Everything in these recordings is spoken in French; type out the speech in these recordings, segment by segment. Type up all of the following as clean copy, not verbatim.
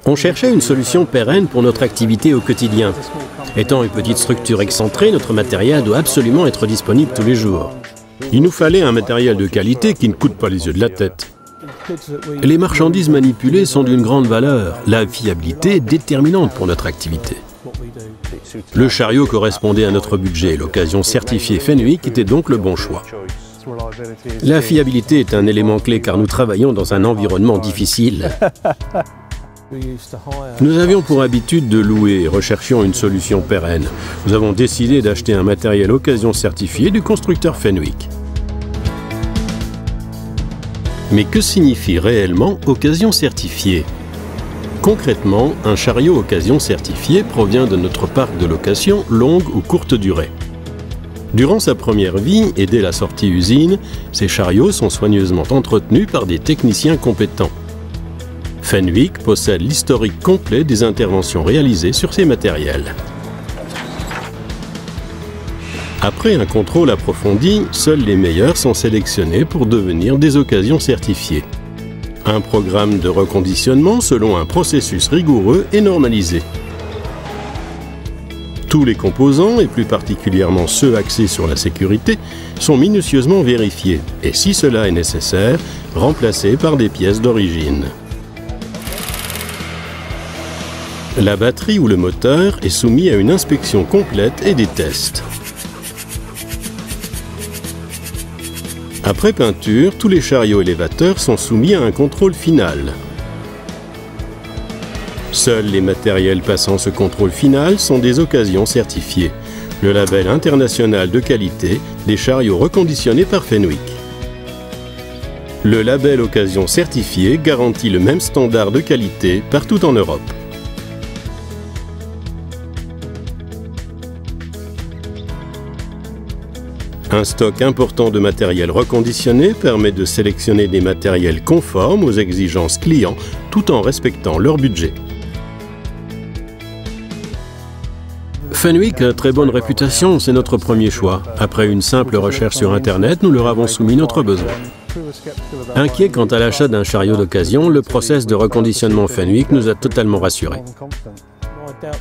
On cherchait une solution pérenne pour notre activité au quotidien. Étant une petite structure excentrée, notre matériel doit absolument être disponible tous les jours. Il nous fallait un matériel de qualité qui ne coûte pas les yeux de la tête. Les marchandises manipulées sont d'une grande valeur. La fiabilité est déterminante pour notre activité. Le chariot correspondait à notre budget. L'occasion certifiée Fenwick était donc le bon choix. La fiabilité est un élément clé car nous travaillons dans un environnement difficile. Nous avions pour habitude de louer et recherchions une solution pérenne. Nous avons décidé d'acheter un matériel occasion certifié du constructeur Fenwick. Mais que signifie réellement occasion certifiée? Concrètement, un chariot occasion certifié provient de notre parc de location longue ou courte durée. Durant sa première vie et dès la sortie usine, ces chariots sont soigneusement entretenus par des techniciens compétents. Fenwick possède l'historique complet des interventions réalisées sur ces matériels. Après un contrôle approfondi, seuls les meilleurs sont sélectionnés pour devenir des occasions certifiées. Un programme de reconditionnement selon un processus rigoureux et normalisé. Tous les composants, et plus particulièrement ceux axés sur la sécurité, sont minutieusement vérifiés et, si cela est nécessaire, remplacés par des pièces d'origine. La batterie ou le moteur est soumis à une inspection complète et des tests. Après peinture, tous les chariots élévateurs sont soumis à un contrôle final. Seuls les matériels passant ce contrôle final sont des occasions certifiées. Le label international de qualité des chariots reconditionnés par Fenwick. Le label occasion certifié garantit le même standard de qualité partout en Europe. Un stock important de matériel reconditionné permet de sélectionner des matériels conformes aux exigences clients tout en respectant leur budget. Fenwick a très bonne réputation, c'est notre premier choix. Après une simple recherche sur Internet, nous leur avons soumis notre besoin. Inquiet quant à l'achat d'un chariot d'occasion, le process de reconditionnement Fenwick nous a totalement rassurés.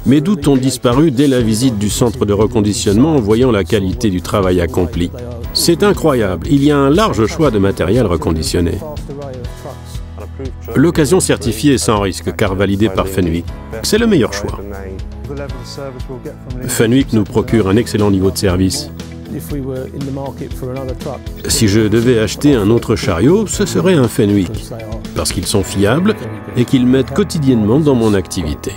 Mes doutes ont disparu dès la visite du centre de reconditionnement en voyant la qualité du travail accompli. C'est incroyable, il y a un large choix de matériel reconditionné. L'occasion certifiée est sans risque car validée par Fenwick. C'est le meilleur choix. Fenwick nous procure un excellent niveau de service. Si je devais acheter un autre chariot, ce serait un Fenwick, parce qu'ils sont fiables et qu'ils m'aident quotidiennement dans mon activité.